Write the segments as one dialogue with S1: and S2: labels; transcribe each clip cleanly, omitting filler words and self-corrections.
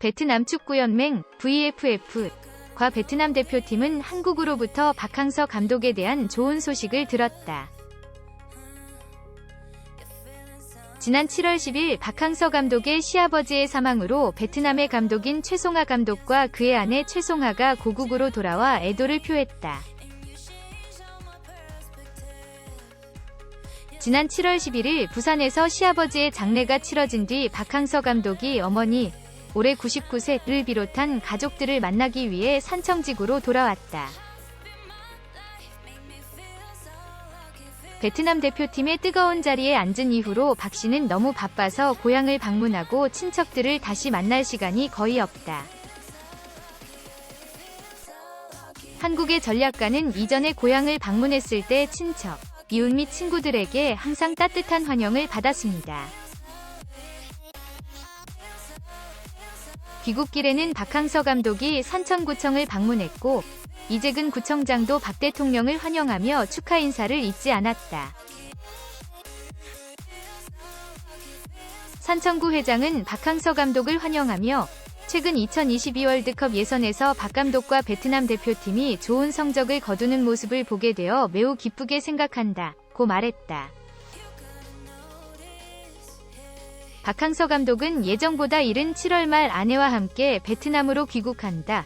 S1: 베트남 축구연맹 VFF과 베트남 대표팀은 한국으로부터 박항서 감독에 대한 좋은 소식을 들었다. 지난 7월 10일 박항서 감독의 시아버지의 사망으로 베트남의 감독인 최송하 감독과 그의 아내 최송하가 고국으로 돌아와 애도를 표했다. 지난 7월 11일 부산에서 시아버지의 장례가 치러진 뒤 박항서 감독이 어머니, 올해 99세를 비롯한 가족들을 만나기 위해 산청지구로 돌아왔다. 베트남 대표팀의 뜨거운 자리에 앉은 이후로 박 씨는 너무 바빠서 고향을 방문하고 친척들을 다시 만날 시간이 거의 없다. 한국의 전략가는 이전에 고향을 방문했을 때 친척, 이웃 및 친구들에게 항상 따뜻한 환영을 받았습니다. 귀국길에는 박항서 감독이 산천구청을 방문했고 이재근 구청장도 박 대통령을 환영하며 축하 인사를 잊지 않았다. 산천구 회장은 박항서 감독을 환영하며 최근 2022 월드컵 예선에서 박 감독과 베트남 대표팀이 좋은 성적을 거두는 모습을 보게 되어 매우 기쁘게 생각한다고 말했다. 박항서 감독은 예정보다 이른 7월 말 아내와 함께 베트남으로 귀국한다.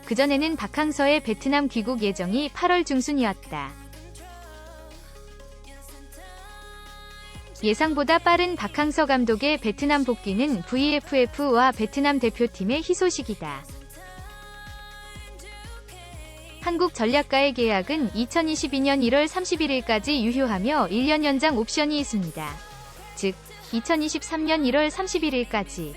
S1: 그전에는 박항서의 베트남 귀국 예정이 8월 중순이었다. 예상보다 빠른 박항서 감독의 베트남 복귀는 VFF와 베트남 대표팀의 희소식이다. 한국 전략가의 계약은 2022년 1월 31일까지 유효하며 1년 연장 옵션이 있습니다. 즉, 2023년 1월 31일까지.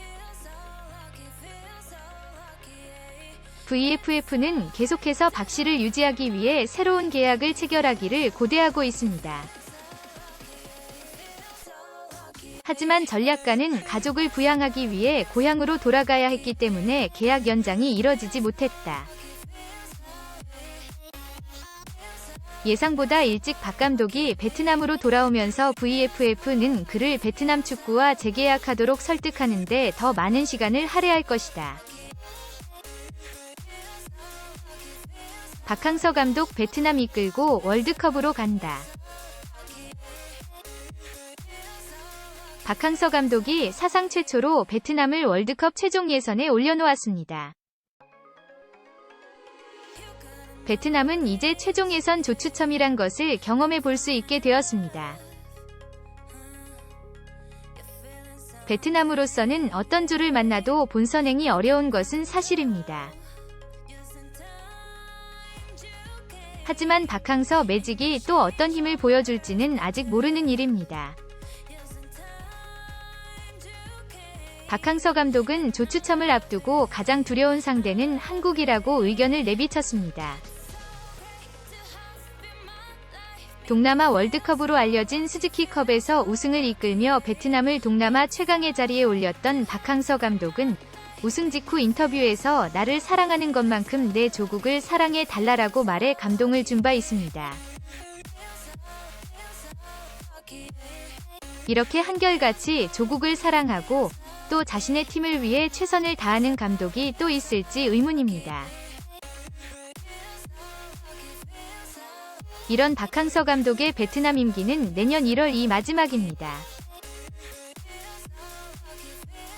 S1: VFF는 계속해서 박 씨를 유지하기 위해 새로운 계약을 체결하기를 고대하고 있습니다. 하지만 전략가는 가족을 부양하기 위해 고향으로 돌아가야 했기 때문에 계약 연장이 이뤄지지 못했다. 예상보다 일찍 박 감독이 베트남으로 돌아오면서 VFF는 그를 베트남 축구와 재계약하도록 설득하는 데 더 많은 시간을 할애할 것이다. 박항서 감독 베트남 이끌고 월드컵으로 간다. 박항서 감독이 사상 최초로 베트남을 월드컵 최종 예선에 올려놓았습니다. 베트남은 이제 최종 예선 조추첨이란 것을 경험해 볼 수 있게 되었습니다. 베트남으로서는 어떤 조를 만나도 본선행이 어려운 것은 사실입니다. 하지만 박항서 매직이 또 어떤 힘을 보여줄지는 아직 모르는 일입니다. 박항서 감독은 조추첨을 앞두고 가장 두려운 상대는 한국이라고 의견을 내비쳤습니다. 동남아 월드컵으로 알려진 스즈키컵에서 우승을 이끌며 베트남을 동남아 최강의 자리에 올렸던 박항서 감독은 우승 직후 인터뷰에서 나를 사랑하는 것만큼 내 조국을 사랑해 달라라고 말해 감동을 준 바 있습니다. 이렇게 한결같이 조국을 사랑하고 또 자신의 팀을 위해 최선을 다하는 감독이 또 있을지 의문입니다. 이런 박항서 감독의 베트남 임기는 내년 1월이 마지막입니다.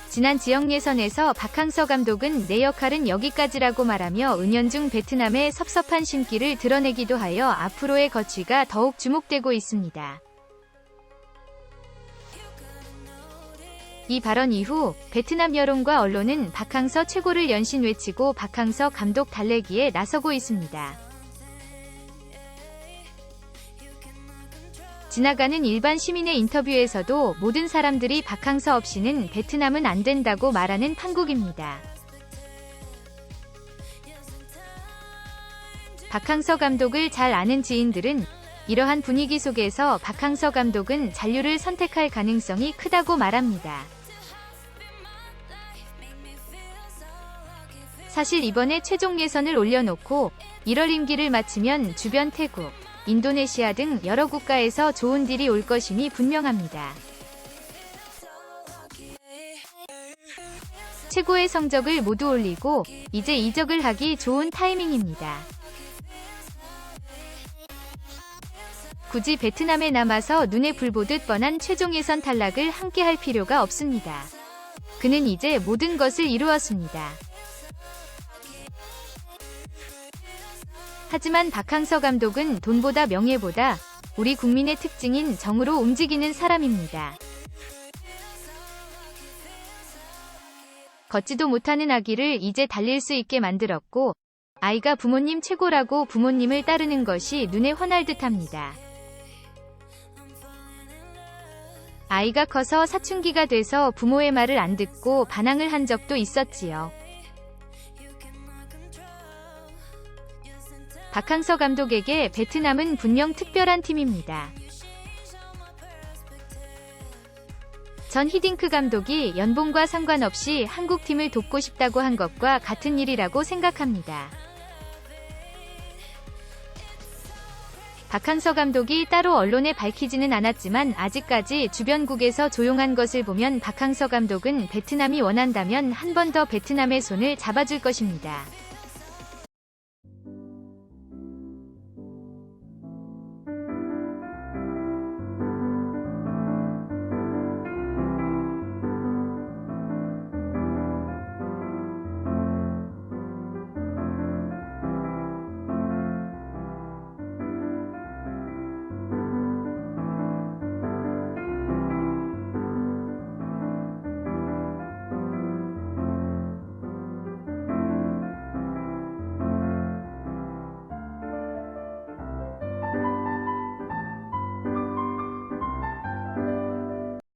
S1: 지난 지역 예선에서 박항서 감독은 내 역할은 여기까지라고 말하며 은연중 베트남의 섭섭한 심기를 드러내기도 하여 앞으로의 거취가 더욱 주목되고 있습니다. 이 발언 이후 베트남 여론과 언론은 박항서 최고를 연신 외치고 박항서 감독 달래기에 나서고 있습니다. 지나가는 일반 시민의 인터뷰에서도 모든 사람들이 박항서 없이는 베트남은 안 된다고 말하는 판국입니다. 박항서 감독을 잘 아는 지인들은 이러한 분위기 속에서 박항서 감독은 잔류를 선택할 가능성이 크다고 말합니다. 사실 이번에 최종 예선을 올려놓고 1월 임기를 마치면 주변 태국, 인도네시아 등 여러 국가에서 좋은 딜이 올 것임이 분명합니다. 최고의 성적을 모두 올리고 이제 이적을 하기 좋은 타이밍입니다. 굳이 베트남에 남아서 눈에 불 보듯 뻔한 최종 예선 탈락을 함께 할 필요가 없습니다. 그는 이제 모든 것을 이루었습니다. 하지만 박항서 감독은 돈보다 명예보다 우리 국민의 특징인 정으로 움직이는 사람입니다. 걷지도 못하는 아기를 이제 달릴 수 있게 만들었고 아이가 부모님 최고라고 부모님을 따르는 것이 눈에 환할 듯합니다. 아이가 커서 사춘기가 돼서 부모의 말을 안 듣고 반항을 한 적도 있었지요. 박항서 감독에게 베트남은 분명 특별한 팀입니다. 전 히딩크 감독이 연봉과 상관없이 한국팀을 돕고 싶다고 한 것과 같은 일이라고 생각합니다. 박항서 감독이 따로 언론에 밝히지는 않았지만 아직까지 주변국에서 조용한 것을 보면 박항서 감독은 베트남이 원한다면 한 번 더 베트남의 손을 잡아줄 것입니다.